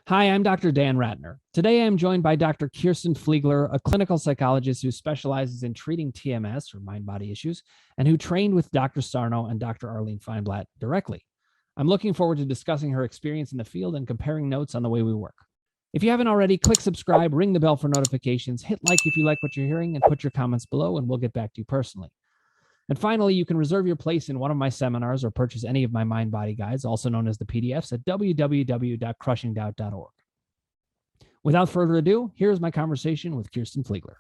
Hi, I'm Dr. Dan Ratner. Today I'm joined by Dr. Kirsten Fliegler, a clinical psychologist who specializes in treating TMS or mind body issues and who trained with Dr. Sarno and Dr. Arlene Feinblatt directly. I'm looking forward to discussing her experience in the field and comparing notes on the way we work. If you haven't already, click subscribe, ring the bell for notifications, hit like if you like what you're hearing, and put your comments below, and we'll get back to you personally. And finally, you can reserve your place in one of my seminars or purchase any of my mind body guides, also known as the PDFs, at www.crushingdoubt.org. Without further ado, here's my conversation with Kirsten Fliegler.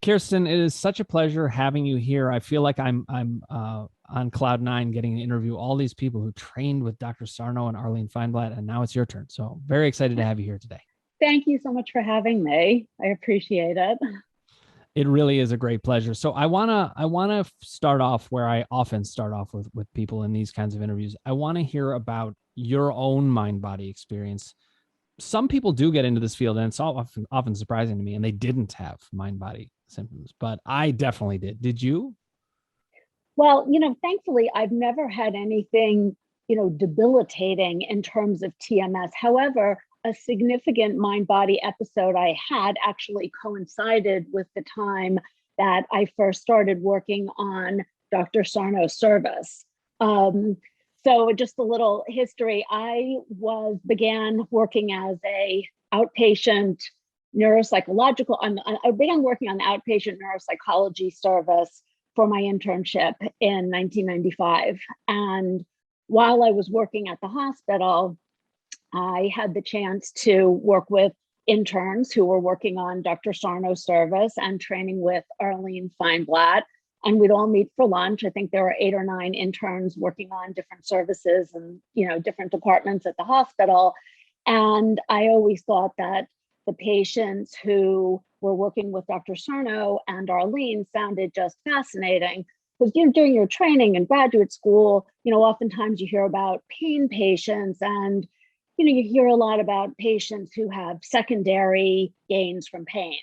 Kirsten, it is such a pleasure having you here. I feel like I'm on cloud nine getting to interview all these people who trained with Dr. Sarno and Arlene Feinblatt, and now it's your turn. So very excited to have you here today. Thank you so much for having me. I appreciate it. It really is a great pleasure. So I wanna start off where I often start off with people in these kinds of interviews. I want to hear about your own mind-body experience. Some people do get into this field, and it's often surprising to me, and they didn't have mind-body symptoms, but I definitely did. Did you? Well, thankfully, I've never had anything, debilitating in terms of TMS. However, a significant mind-body episode I had actually coincided with the time that I first started working on Dr. Sarno's service. So just a little history. I began working as a outpatient neuropsychological. I began working on the outpatient neuropsychology service for my internship in 1995. And while I was working at the hospital, I had the chance to work with interns who were working on Dr. Sarno's service and training with Arlene Feinblatt. And we'd all meet for lunch. I think there were 8 or 9 interns working on different services and, different departments at the hospital. And I always thought that the patients who were working with Dr. Sarno and Arlene sounded just fascinating. Because during your training in graduate school, oftentimes you hear about pain patients, and you hear a lot about patients who have secondary gains from pain,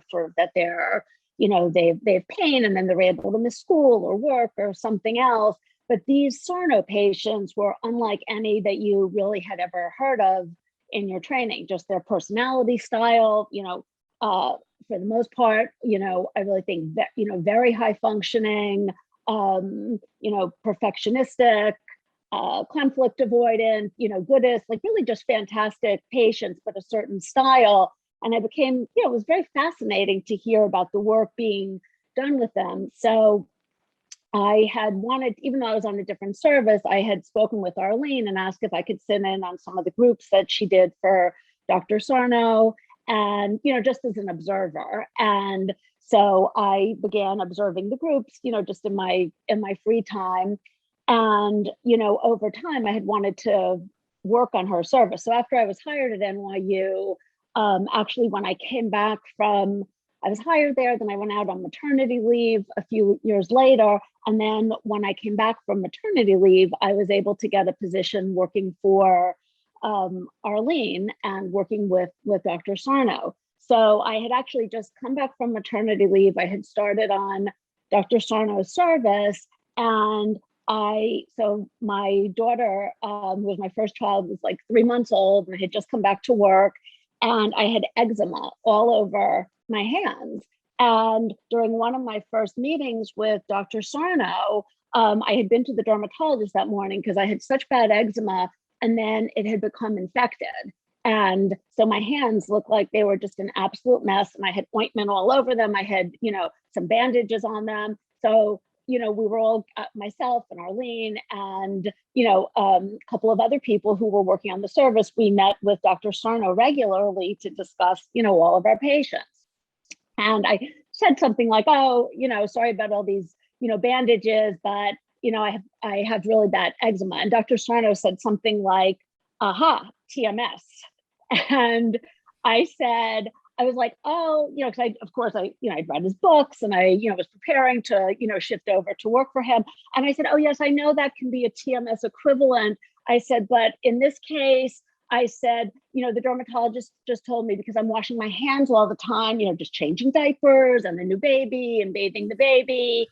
for that they're, they have pain and then they're able to miss school or work or something else. But these Sarno patients were unlike any that you really had ever heard of in your training. Just their personality style, for the most part, I really think that, very high functioning, perfectionistic, conflict avoidant, goodist, like really just fantastic patients, but a certain style. And I became, it was very fascinating to hear about the work being done with them. So I had wanted, even though I was on a different service, I had spoken with Arlene and asked if I could sit in on some of the groups that she did for Dr. Sarno, and, just as an observer. And so I began observing the groups, just in my free time. And, over time, I had wanted to work on her service. So after I was hired at NYU, actually, when I came back I was hired there, then I went out on maternity leave a few years later. And then when I came back from maternity leave, I was able to get a position working for Arlene and working with Dr. Sarno. So I had actually just come back from maternity leave. I had started on Dr. Sarno's service, and so my daughter, who was my first child, was like 3 months old, and I had just come back to work, and I had eczema all over my hands. And during one of my first meetings with Dr. Sarno, I had been to the dermatologist that morning because I had such bad eczema, and then it had become infected. And so my hands looked like they were just an absolute mess, and I had ointment all over them. I had, some bandages on them. So we were all, myself and Arlene and, a couple of other people who were working on the service, we met with Dr. Sarno regularly to discuss, all of our patients. And I said something like, oh, sorry about all these, bandages, but, I have really bad eczema. And Dr. Sarno said something like, aha, TMS. And I was like, oh, because I'd read his books, and I, was preparing to, shift over to work for him. And I said, oh, yes, I know that can be a TMS equivalent. I said, but in this case, I said, the dermatologist just told me, because I'm washing my hands all the time, just changing diapers and the new baby and bathing the baby.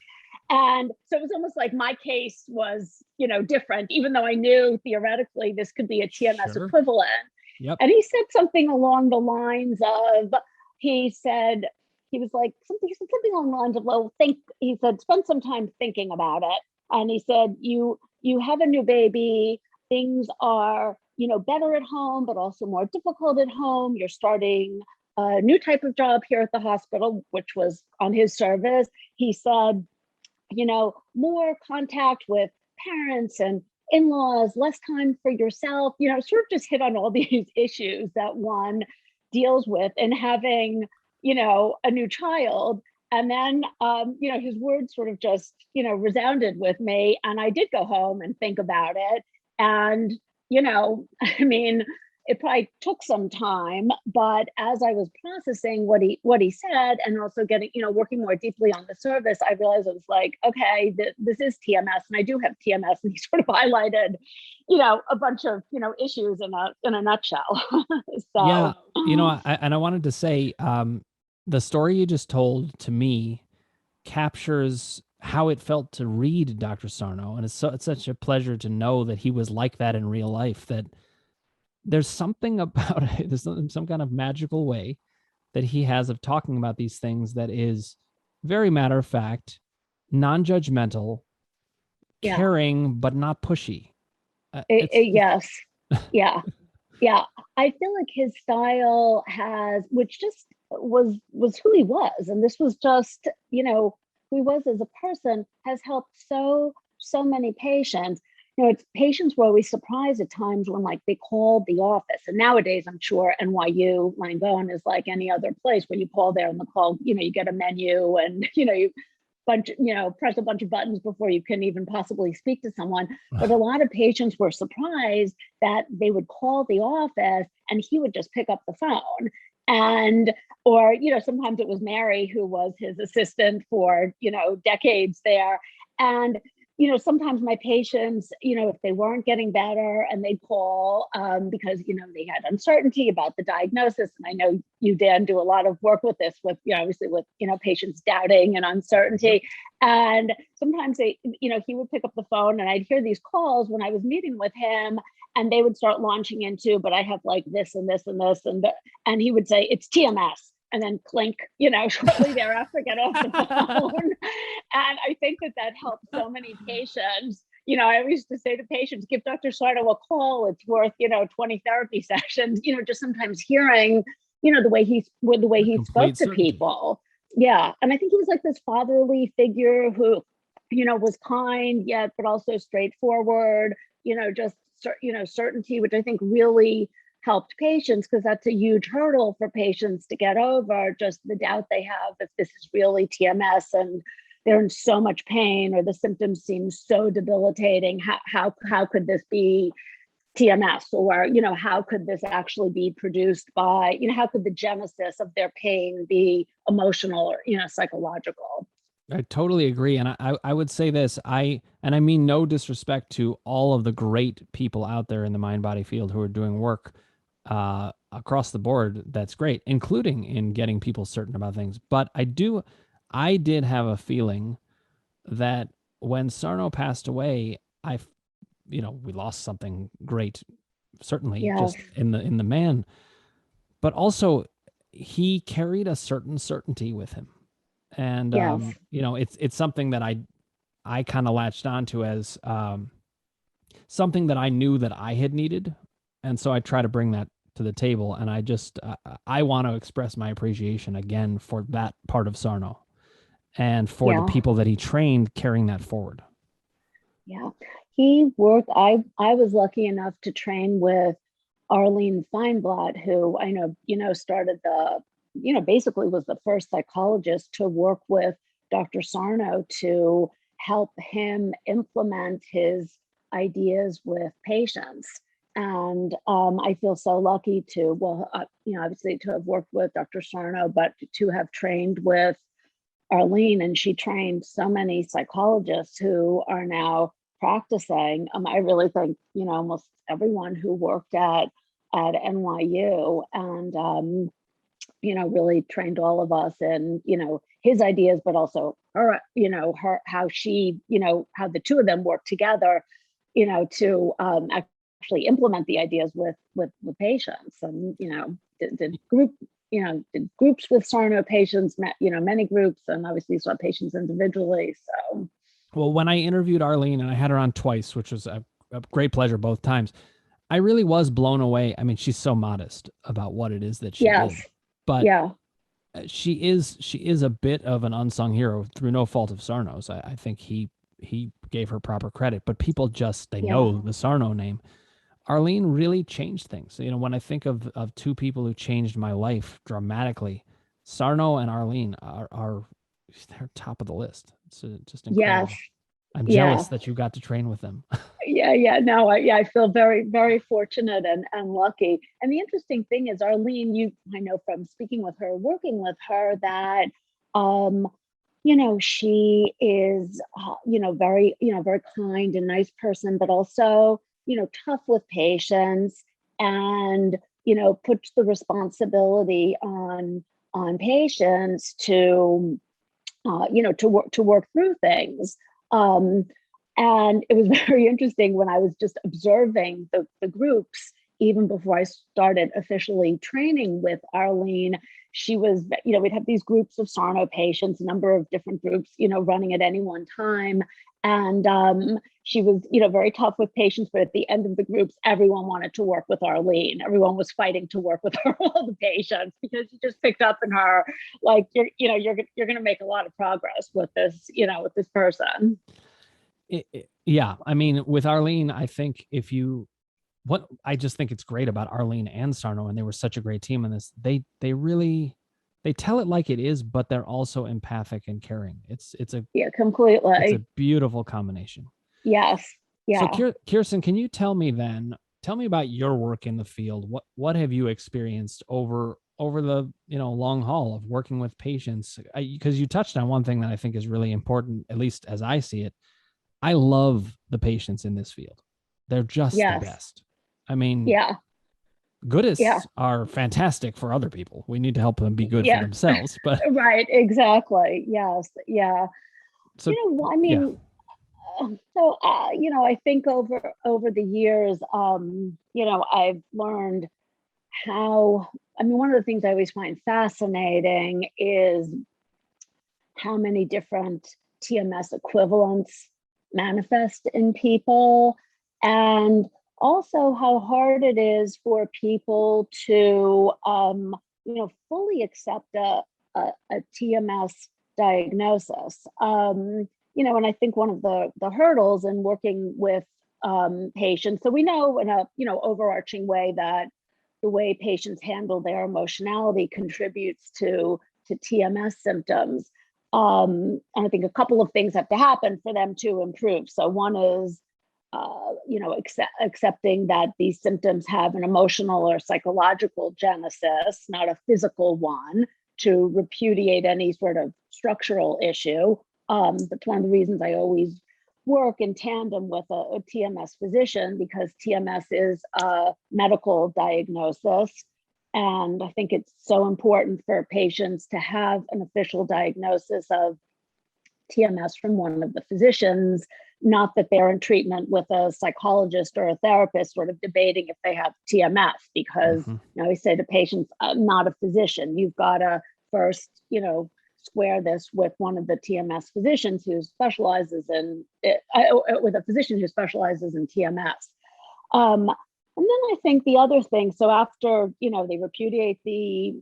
And so it was almost like my case was, different, even though I knew theoretically this could be a TMS equivalent. Yep. And he said something along the lines of, he said, he was like, something, he said something along the lines of, well, he said, spend some time thinking about it. And he said, you have a new baby, things are, better at home, but also more difficult at home. You're starting a new type of job here at the hospital, which was on his service. He said, more contact with parents and in-laws, less time for yourself, sort of just hit on all these issues that one deals with in having, a new child. And then, his words sort of just, resounded with me. And I did go home and think about it. And, I mean, it probably took some time, but as I was processing what he said, and also getting, working more deeply on the service, I realized I was like, okay, this is TMS, and I do have TMS. And he sort of highlighted, a bunch of, issues in a nutshell. So, Yeah. I wanted to say, the story you just told to me captures how it felt to read Dr. Sarno. And it's such a pleasure to know that he was like that in real life, that there's something about it, there's some kind of magical way that he has of talking about these things that is very matter of fact, non-judgmental, yeah. caring, but not pushy. Yes. Yeah. Yeah. I feel like his style which just was who he was. And this was just, who he was as a person, has helped so many patients. It's patients were always surprised at times when they called the office. And nowadays, I'm sure NYU Langone is like any other place where you call there and the call, you get a menu and, you press a bunch of buttons before you can even possibly speak to someone. But a lot of patients were surprised that they would call the office and he would just pick up the phone. And, or, sometimes it was Mary who was his assistant for, decades there. And, sometimes my patients, if they weren't getting better and they'd call because, they had uncertainty about the diagnosis. And I know you, Dan, do a lot of work with this, with, obviously with, patients doubting and uncertainty. And sometimes he would pick up the phone and I'd hear these calls when I was meeting with him, and they would start launching into, but I have like this and this and this. And he would say, it's TMS. And then clink, shortly thereafter, get off the phone. And I think that helps so many patients. I always used to say to patients, give Dr. Sarno a call. It's worth, 20 therapy sessions, just sometimes hearing, the way he spoke to people. Yeah. And I think he was like this fatherly figure who, was kind, yet, but also straightforward, just, certainty, which I think really helped patients, because that's a huge hurdle for patients to get over, just the doubt they have if this is really TMS and they're in so much pain or the symptoms seem so debilitating. How could this be TMS? Or, how could this actually be produced by, how could the genesis of their pain be emotional or, psychological? I totally agree. And I would say this, I mean no disrespect to all of the great people out there in the mind body field who are doing work across the board. That's great, including in getting people certain about things. But I did have a feeling that when Sarno passed away, we lost something great, certainly. Yes. Just in the man, but also he carried a certain certainty with him. And, Yes. it's something that I kind of latched onto as something that I knew that I had needed. And so I try to bring that to the table. And I just, I want to express my appreciation again for that part of Sarno and for the people that he trained carrying that forward. Yeah. He worked, I was lucky enough to train with Arlene Feinblatt, who I know, started basically was the first psychologist to work with Dr. Sarno to help him implement his ideas with patients. And I feel so lucky to, obviously to have worked with Dr. Sarno, but to have trained with Arlene, and she trained so many psychologists who are now practicing. I really think, almost everyone who worked at NYU and, really trained all of us in, his ideas, but also her, how she, how the two of them work together, to actually implement the ideas with patients. And did groups with Sarno patients, many groups, and obviously saw patients individually. So, well, when I interviewed Arlene, and I had her on twice, which was a great pleasure both times, I really was blown away. I mean, she's so modest about what it is that she yes, did, but yeah, she is a bit of an unsung hero through no fault of Sarno's. I think he gave her proper credit, but people just, they know the Sarno name. Arlene really changed things. When I think of two people who changed my life dramatically, Sarno and Arlene are they're top of the list. It's just incredible. yes, I'm yeah. jealous that you got to train with them. No, I feel very, very fortunate and lucky. And the interesting thing is, Arlene, I know from speaking with her, working with her, that she is very, very kind and nice person, but also tough with patients, and puts the responsibility on patients to work through things. And it was very interesting when I was just observing the groups, even before I started officially training with Arlene. She was, we'd have these groups of Sarno patients, a number of different groups, running at any one time. And she was, very tough with patients, but at the end of the groups, everyone wanted to work with Arlene. Everyone was fighting to work with her, all the patients, because she just picked up in her, like, you're going to make a lot of progress with this, with this person. Yeah. I mean, with Arlene, I think I just think it's great about Arlene and Sarno, and they were such a great team in this. They tell it like it is, but they're also empathic and caring. It's completely. It's a beautiful combination. Yes. Yeah. So Kirsten, can you tell me about your work in the field? What have you experienced over the long haul of working with patients? Because you touched on one thing that I think is really important, at least as I see it. I love the patients in this field. They're just the best. I mean, goodists are fantastic for other people. We need to help them be good for themselves. But right, exactly. Yes, yeah. So I think over the years, I've learned how. One of the things I always find fascinating is how many different TMS equivalents manifest in people, and also how hard it is for people to fully accept a TMS diagnosis. And I think one of the hurdles in working with patients, so we know in a overarching way that the way patients handle their emotionality contributes to TMS symptoms. And I think a couple of things have to happen for them to improve. So one is, accepting that these symptoms have an emotional or psychological genesis, not a physical one, to repudiate any sort of structural issue. That's one of the reasons I always work in tandem with a TMS physician, because TMS is a medical diagnosis. And I think it's so important for patients to have an official diagnosis of TMS from one of the physicians, not that they're in treatment with a psychologist or a therapist sort of debating if they have TMS, because I always say to patients, I'm not a physician. You've got to first, square this with one of the TMS physicians who specializes in with a physician who specializes in TMS. And then I think the other thing, so after, they repudiate the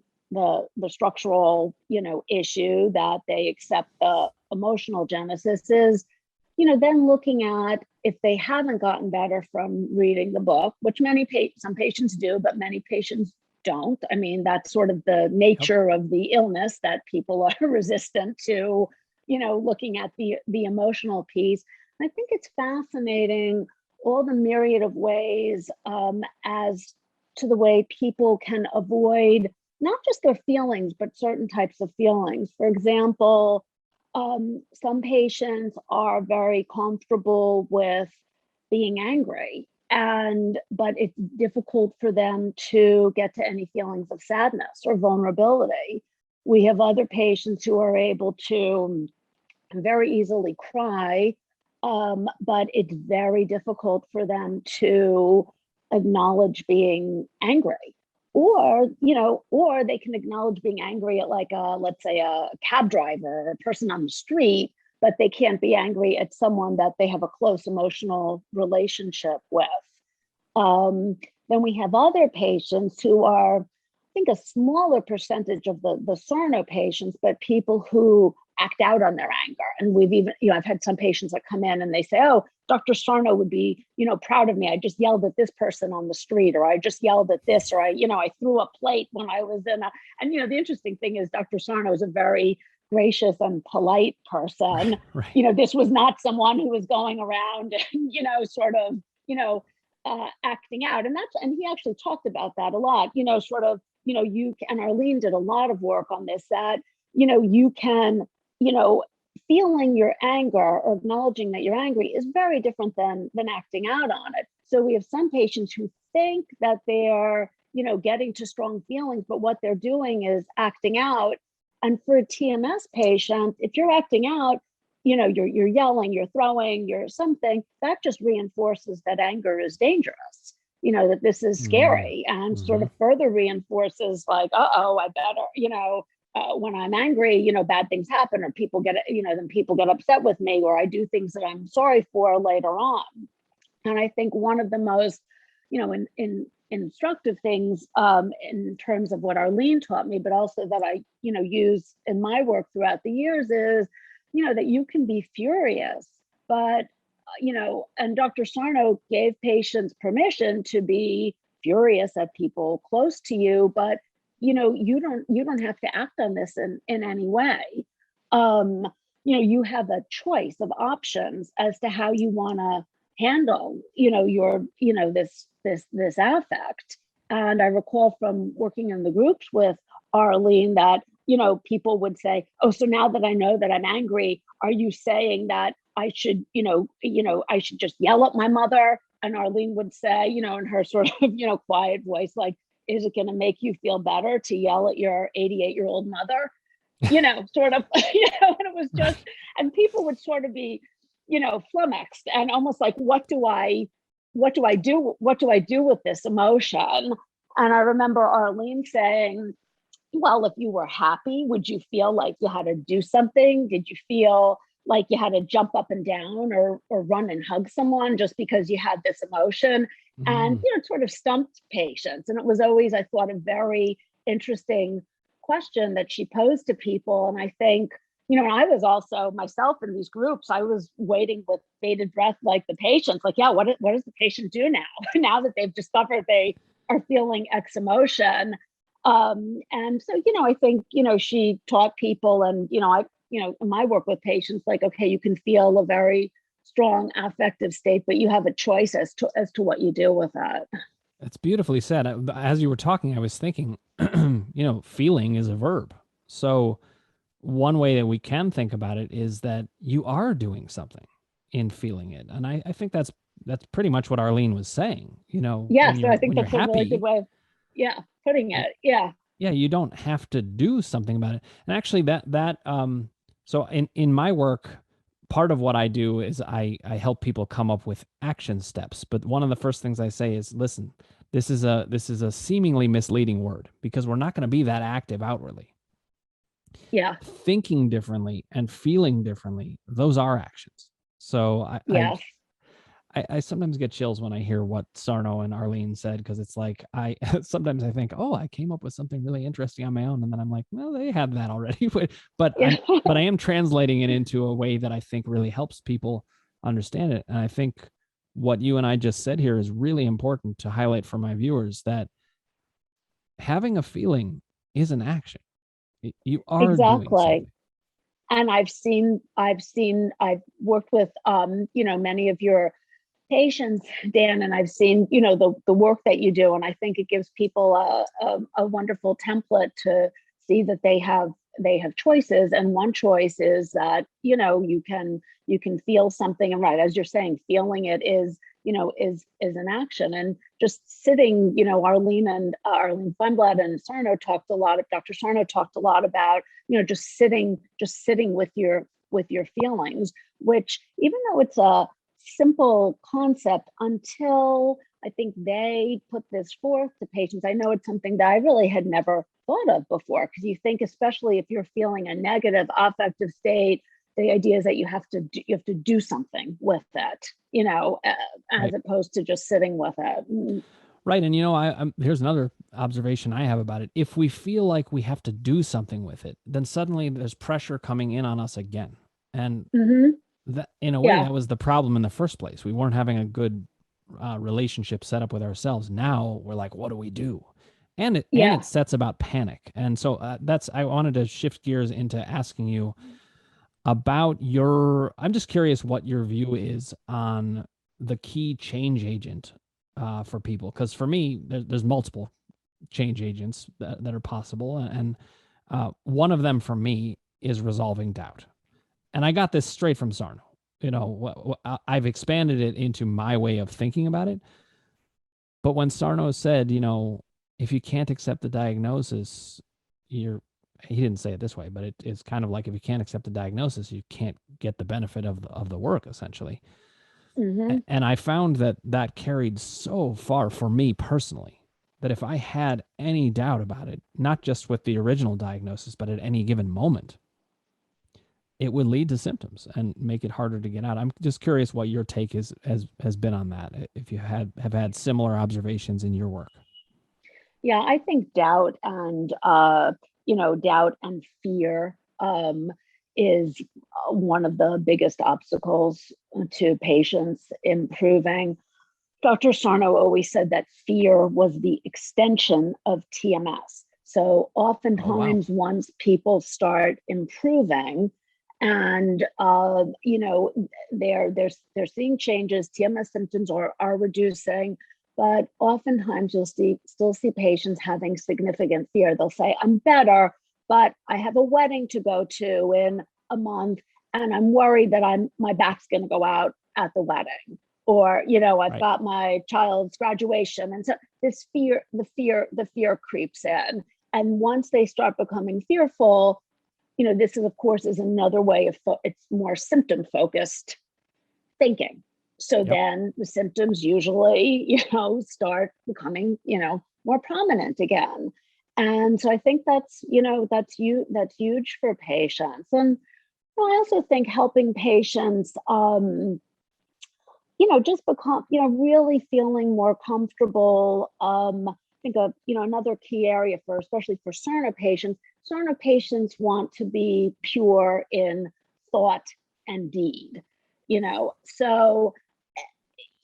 structural, issue, that they accept the emotional genesis, is, then looking at if they haven't gotten better from reading the book, which some patients do, but many patients don't. That's sort of the nature of the illness, that people are resistant to, looking at the emotional piece. I think it's fascinating, all the myriad of ways as to the way people can avoid not just their feelings, but certain types of feelings. For example, some patients are very comfortable with being angry, but it's difficult for them to get to any feelings of sadness or vulnerability. We have other patients who are able to very easily cry, but it's very difficult for them to acknowledge being angry, or or they can acknowledge being angry at, like, let's say a cab driver or a person on the street, but they can't be angry at someone that they have a close emotional relationship with. Then we have other patients who are, I think, a smaller percentage of the Sarno patients, but people who act out on their anger. And we've even, I've had some patients that come in and they say, oh, Dr. Sarno would be, proud of me. I just yelled at this person on the street, or I just yelled at this, or I threw a plate when I was and the interesting thing is Dr. Sarno is a very gracious and polite person. Right. This was not someone who was going around and, sort of, acting out. And he actually talked about that a lot, sort of, you and Arlene did a lot of work on this, that, you can, feeling your anger or acknowledging that you're angry is very different than acting out on it. So we have some patients who think that they're, getting to strong feelings, but what they're doing is acting out. And for a TMS patient, if you're acting out, you're yelling, you're throwing, you're something, that just reinforces that anger is dangerous, that this is scary, and sort of further reinforces, like, I better, when I'm angry, bad things happen, or people get, then people get upset with me, or I do things that I'm sorry for later on. And I think one of the most, in instructive things, in terms of what Arlene taught me, but also that I, use in my work throughout the years, is, that you can be furious, but, and Dr. Sarno gave patients permission to be furious at people close to you, but you don't have to act on this in any way. You have a choice of options as to how you want to handle, your, this affect. And I recall from working in the groups with Arlene that, people would say, oh, so now that I know that I'm angry, are you saying that I should, I should just yell at my mother? And Arlene would say, in her sort of, quiet voice, like, is it going to make you feel better to yell at your 88-year-old mother? Sort of, and it was just, and people would sort of be, flummoxed and almost like, what do I do? What do I do with this emotion? And I remember Arlene saying, well, if you were happy, would you feel like you had to do something? Did you feel like you had to jump up and down or run and hug someone just because you had this emotion? And, it sort of stumped patients. And it was always, I thought, a very interesting question that she posed to people. And I think, I was also myself in these groups, I was waiting with bated breath, like the patients, like, yeah, what does the patient do now? Now that they've discovered they are feeling X emotion. And so, I think, she taught people, and, in my work with patients, like, okay, you can feel a very strong affective state, but you have a choice as to what you do with that. That's beautifully said. As you were talking, I was thinking, feeling is a verb. So one way that we can think about it is that you are doing something in feeling it. And I think that's pretty much what Arlene was saying, Yeah, so I think when that's you're a happy, really good way of putting it. Yeah. Yeah, you don't have to do something about it. And actually so in my work, part of what I do is I help people come up with action steps. But one of the first things I say is, listen, this is a seemingly misleading word, because we're not going to be that active outwardly. Yeah. Thinking differently and feeling differently, those are actions. So I sometimes get chills when I hear what Sarno and Arlene said, because it's like, sometimes I think, oh, I came up with something really interesting on my own. And then I'm like, well, they had that already. but I am translating it into a way that I think really helps people understand it. And I think what you and I just said here is really important to highlight for my viewers, that having a feeling is an action. You are exactly. doing something. And I've worked with, many of your patients, Dan, and I've seen, the work that you do. And I think it gives people a wonderful template to see that they have choices. And one choice is that, you can feel something, and right, as you're saying, feeling it is an action. And just sitting, Arlene Feinblatt and Dr. Sarno talked a lot about, just sitting with your feelings, which, even though it's a simple concept, until I think they put this forth to patients. I know it's something that I really had never thought of before, because you think, especially if you're feeling a negative affective state, the idea is that you have to do something with it, as Right. opposed to just sitting with it. Right. And, here's another observation I have about it. If we feel like we have to do something with it, then suddenly there's pressure coming in on us again. And that, in a way, Yeah. that was the problem in the first place. We weren't having a good relationship set up with ourselves. Now we're like, what do we do? And it sets about panic. And so I wanted to shift gears into asking you about I'm just curious what your view is on the key change agent for people. Because for me, there's multiple change agents that are possible. And one of them for me is resolving doubt. And I got this straight from Sarno. I've expanded it into my way of thinking about it. But when Sarno said, if you can't accept the diagnosis, he didn't say it this way, but it's kind of like, if you can't accept the diagnosis, you can't get the benefit of the work, essentially. And I found that carried so far for me personally, that if I had any doubt about it, not just with the original diagnosis, but at any given moment, it would lead to symptoms and make it harder to get out. I'm just curious what your take has been on that, if you have had similar observations in your work. Yeah, I think doubt and fear is one of the biggest obstacles to patients improving. Dr. Sarno always said that fear was the extension of TMS. So oftentimes, once people start improving and they're seeing changes, TMS symptoms are reducing, but oftentimes you'll still see patients having significant fear. They'll say, I'm better, but I have a wedding to go to in a month, and I'm worried that my back's going to go out at the wedding, or I've got my child's graduation, and so this the fear creeps in. And once they start becoming fearful, this is, of course, is another way of it's more symptom focused thinking. So then the symptoms usually, start becoming, more prominent again. And so I think that's huge for patients. And I also think helping patients, just become, really feeling more comfortable. I think another key area especially for Sarno patients want to be pure in thought and deed, so,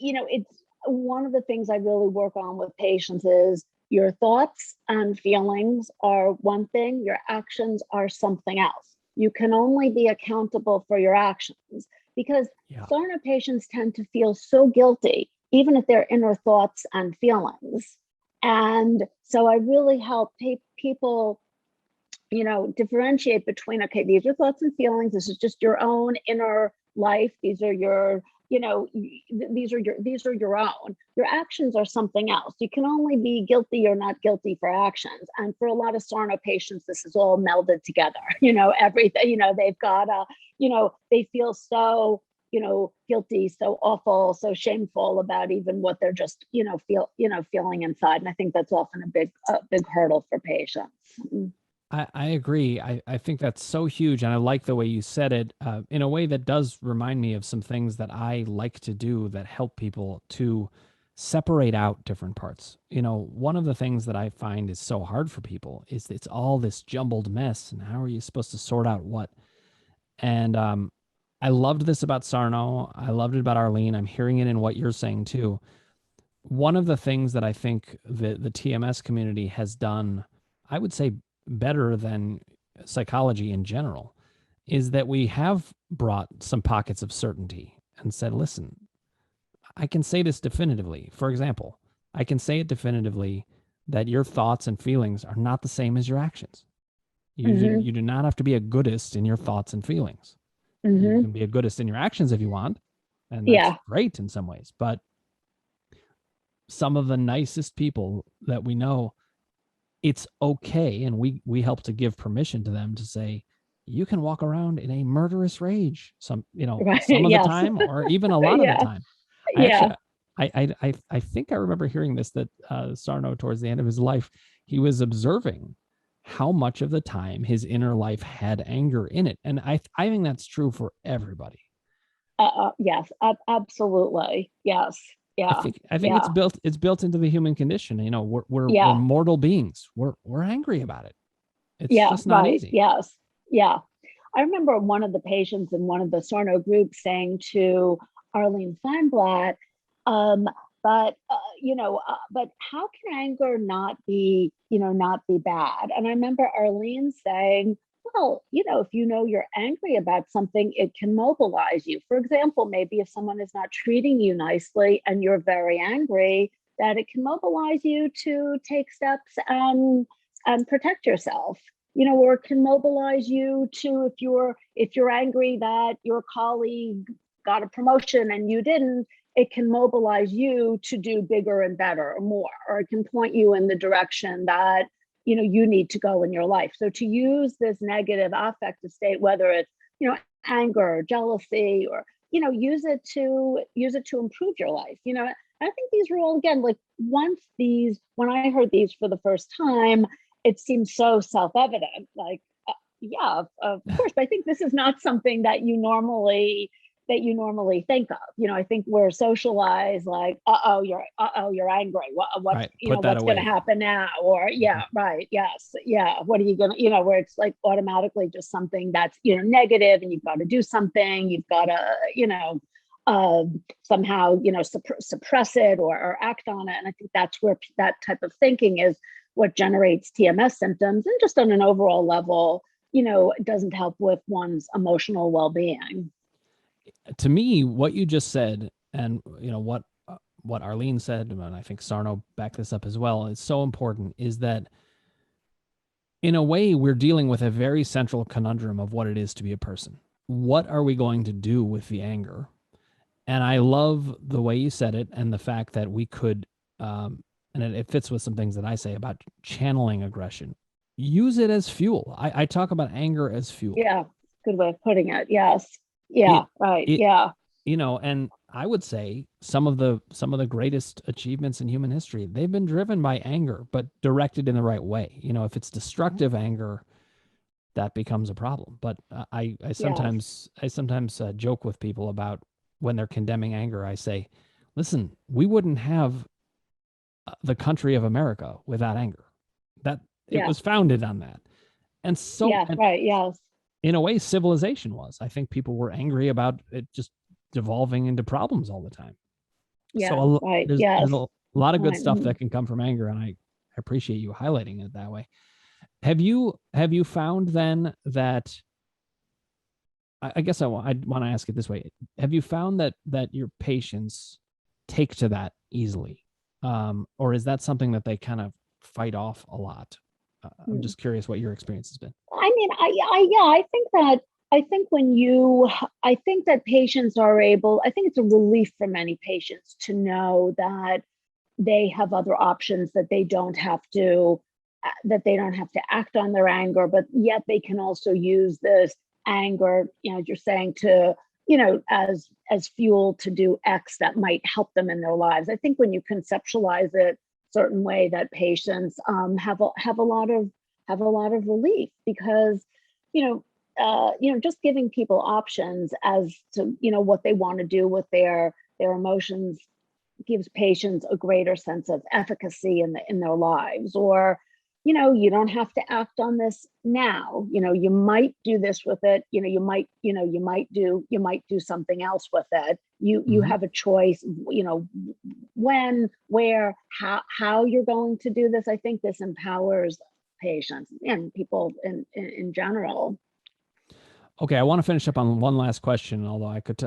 it's one of the things I really work on with patients is your thoughts and feelings are one thing, your actions are something else. You can only be accountable for your actions, because Sarno patients tend to feel so guilty, even if their inner thoughts and feelings. And so I really help people, differentiate between, okay, these are thoughts and feelings. This is just your own inner life. These are your, these are your own. Your actions are something else. You can only be guilty or not guilty for actions. And for a lot of Sarno patients, this is all melded together. Everything, they've got they feel so, guilty, so awful, so shameful about even what they're just, feeling inside. And I think that's often a big hurdle for patients. I agree. I think that's so huge. And I like the way you said it in a way that does remind me of some things that I like to do that help people to separate out different parts. One of the things that I find is so hard for people is it's all this jumbled mess. And how are you supposed to sort out what? And I loved this about Sarno. I loved it about Arlene. I'm hearing it in what you're saying too. One of the things that I think the TMS community has done, I would say, better than psychology in general, is that we have brought some pockets of certainty and said, listen, I can say this definitively. For example, I can say it definitively that your thoughts and feelings are not the same as your actions. You do not have to be a goodist in your thoughts and feelings. You can be a goodist in your actions if you want, and that's great in some ways. But some of the nicest people that we know, it's okay, and we help to give permission to them to say, you can walk around in a murderous rage some of the time, or even a lot of the time. I I think I remember hearing this, that Sarno, towards the end of his life, he was observing how much of the time his inner life had anger in it. And I think that's true for everybody. Yes, absolutely. Yes. Yeah. I think Yeah. it's built into the human condition. You know, we're Yeah. mortal beings. We're angry about it. It's Yeah. just not Right. easy. Yes. Yeah. I remember one of the patients in one of the Sarno groups saying to Arlene Feinblatt, um, but how can anger not be, not be bad? And I remember Arlene saying, well, if you know you're angry about something, it can mobilize you. For example, maybe if someone is not treating you nicely and you're very angry, that it can mobilize you to take steps and protect yourself. Or it can mobilize you to, if you're angry that your colleague got a promotion and you didn't, it can mobilize you to do bigger and better or more, or it can point you in the direction that you need to go in your life. So to use this negative affective state, whether it's anger, jealousy, or use it to improve your life. I think these are all, again, like when I heard these for the first time, it seems so self-evident, like, yeah, of course, but I think this is not something that you normally think of. I think we're socialized like, you're angry. What's Right. Put that what's away. going to happen now? Or yeah, right. Yes. Yeah. What are you going to, where it's like automatically just something that's, negative, and you've got to do something. You've got to, somehow, suppress it or act on it. And I think that's where that type of thinking is what generates TMS symptoms. And just on an overall level, it doesn't help with one's emotional well-being. To me, what you just said, and what Arlene said, and I think Sarno backed this up as well, is so important, is that in a way we're dealing with a very central conundrum of what it is to be a person. What are we going to do with the anger? And I love the way you said it, and the fact that we could, and it fits with some things that I say about channeling aggression. Use it as fuel. I talk about anger as fuel. Yeah, good way of putting it. Yes. Yeah. Right. Yeah. And I would say some of the greatest achievements in human history, they've been driven by anger, but directed in the right way. If it's destructive anger, that becomes a problem. But I sometimes joke with people about when they're condemning anger. I say, listen, we wouldn't have the country of America without anger. That it was founded on that. And so, right. Yes. In a way, civilization was. I think people were angry about it just devolving into problems all the time. Yeah. So right. There's a lot of good stuff Mm-hmm. that can come from anger, and I appreciate you highlighting it that way. Have you found then that, I guess I'd want to ask it this way. Have you found that your patients take to that easily? Or is that something that they kind of fight off a lot? I'm just curious what your experience has been. I mean, I think that patients are able, I think it's a relief for many patients to know that they have other options, that they don't have to act on their anger, but yet they can also use this anger, as you're saying, to, as fuel to do X that might help them in their lives. I think when you conceptualize it certain way, that patients have a lot of relief, because just giving people options as to what they want to do with their emotions gives patients a greater sense of efficacy in their lives. Or you don't have to act on this now. You might do this with it. You might do something else with it. You have a choice. When, where, how you're going to do this. I think this empowers patients and people in general. Okay, I want to finish up on one last question. Although I could,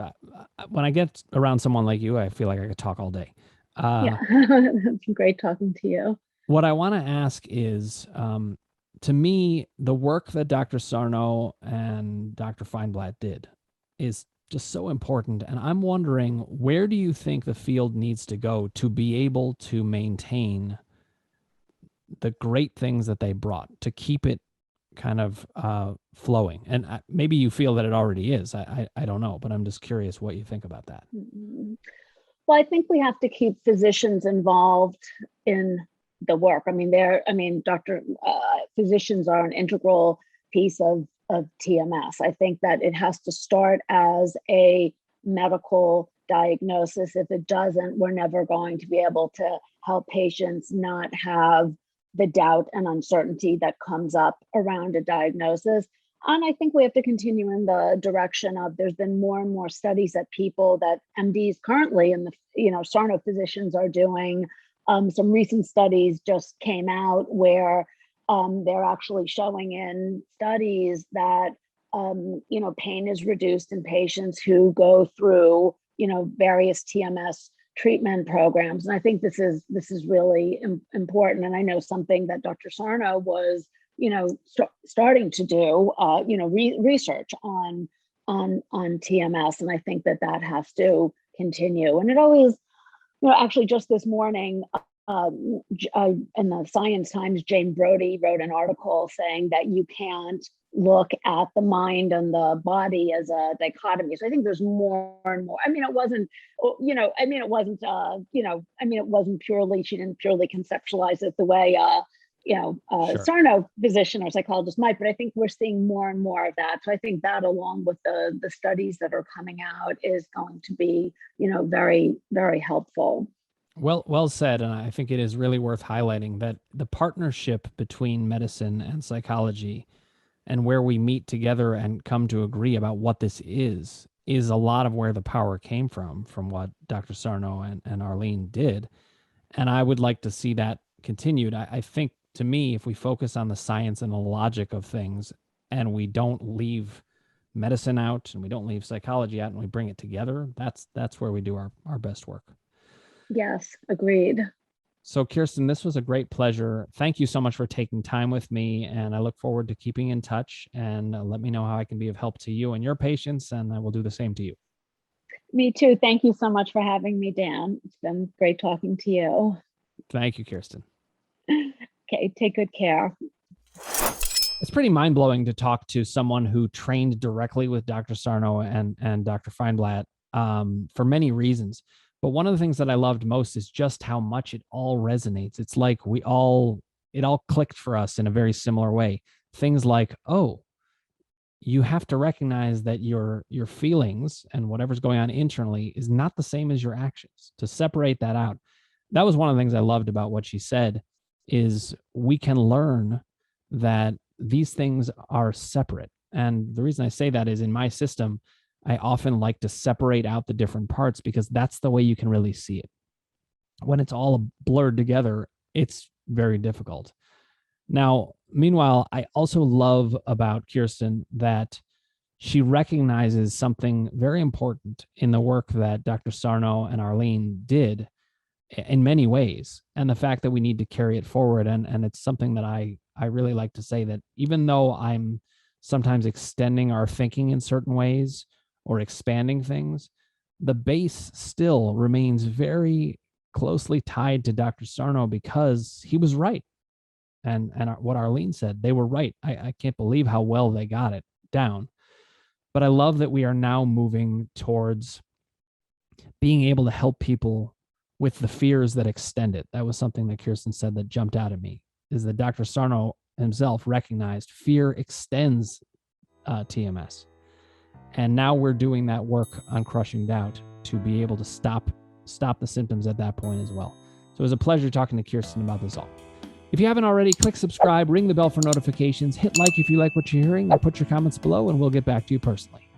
when I get around someone like you, I feel like I could talk all day. Yeah, it's great talking to you. What I want to ask is, to me, the work that Dr. Sarno and Dr. Feinblatt did is just so important. And I'm wondering, where do you think the field needs to go to be able to maintain the great things that they brought, to keep it kind of flowing? And maybe you feel that it already is. I don't know, but I'm just curious what you think about that. Well, I think we have to keep physicians involved in the work. I mean, physicians are an integral piece of TMS. I think that it has to start as a medical diagnosis. If it doesn't, we're never going to be able to help patients not have the doubt and uncertainty that comes up around a diagnosis. And I think we have to continue in the direction of, there's been more and more studies that MDs currently and Sarno physicians are doing. Some recent studies just came out where they're actually showing in studies that pain is reduced in patients who go through various TMS treatment programs. And I think this is really important. And I know something that Dr. Sarno was starting to do research on TMS, and I think that has to continue. And it always, actually just this morning, in the Science Times, Jane Brody wrote an article saying that you can't look at the mind and the body as a dichotomy. So I think there's more and more. It wasn't purely, she didn't purely conceptualize it the way Sure. Sarno physician or psychologist might, but I think we're seeing more and more of that. So I think that, along with the studies that are coming out, is going to be, very, very helpful. Well said. And I think it is really worth highlighting that the partnership between medicine and psychology, and where we meet together and come to agree about what this is a lot of where the power came from what Dr. Sarno and Arlene did. And I would like to see that continued. I think, to me, if we focus on the science and the logic of things, and we don't leave medicine out and we don't leave psychology out, and we bring it together, that's where we do our best work. Yes, agreed. So, Kirsten, this was a great pleasure. Thank you so much for taking time with me, and I look forward to keeping in touch, and let me know how I can be of help to you and your patients, and I will do the same to you. Me too. Thank you so much for having me, Dan. It's been great talking to you. Thank you, Kirsten. Okay, take good care. It's pretty mind-blowing to talk to someone who trained directly with Dr. Sarno and Dr. Feinblatt for many reasons. But one of the things that I loved most is just how much it all resonates. It's like it all clicked for us in a very similar way. Things like, oh, you have to recognize that your feelings and whatever's going on internally is not the same as your actions. To separate that out. That was one of the things I loved about what she said, is we can learn that these things are separate. And the reason I say that is, in my system, I often like to separate out the different parts, because that's the way you can really see it. When it's all blurred together, it's very difficult. Now, meanwhile, I also love about Kirsten that she recognizes something very important in the work that Dr. Sarno and Arlene did in many ways, and the fact that we need to carry it forward. And it's something that I really like to say, that even though I'm sometimes extending our thinking in certain ways or expanding things, the base still remains very closely tied to Dr. Sarno, because he was right. And what Arlene said, they were right. I can't believe how well they got it down. But I love that we are now moving towards being able to help people with the fears that extend it. That was something that Kirsten said that jumped out at me, is that Dr. Sarno himself recognized fear extends TMS. And now we're doing that work on crushing doubt to be able to stop the symptoms at that point as well. So it was a pleasure talking to Kirsten about this all. If you haven't already, click subscribe, ring the bell for notifications, hit like if you like what you're hearing, or put your comments below, and we'll get back to you personally.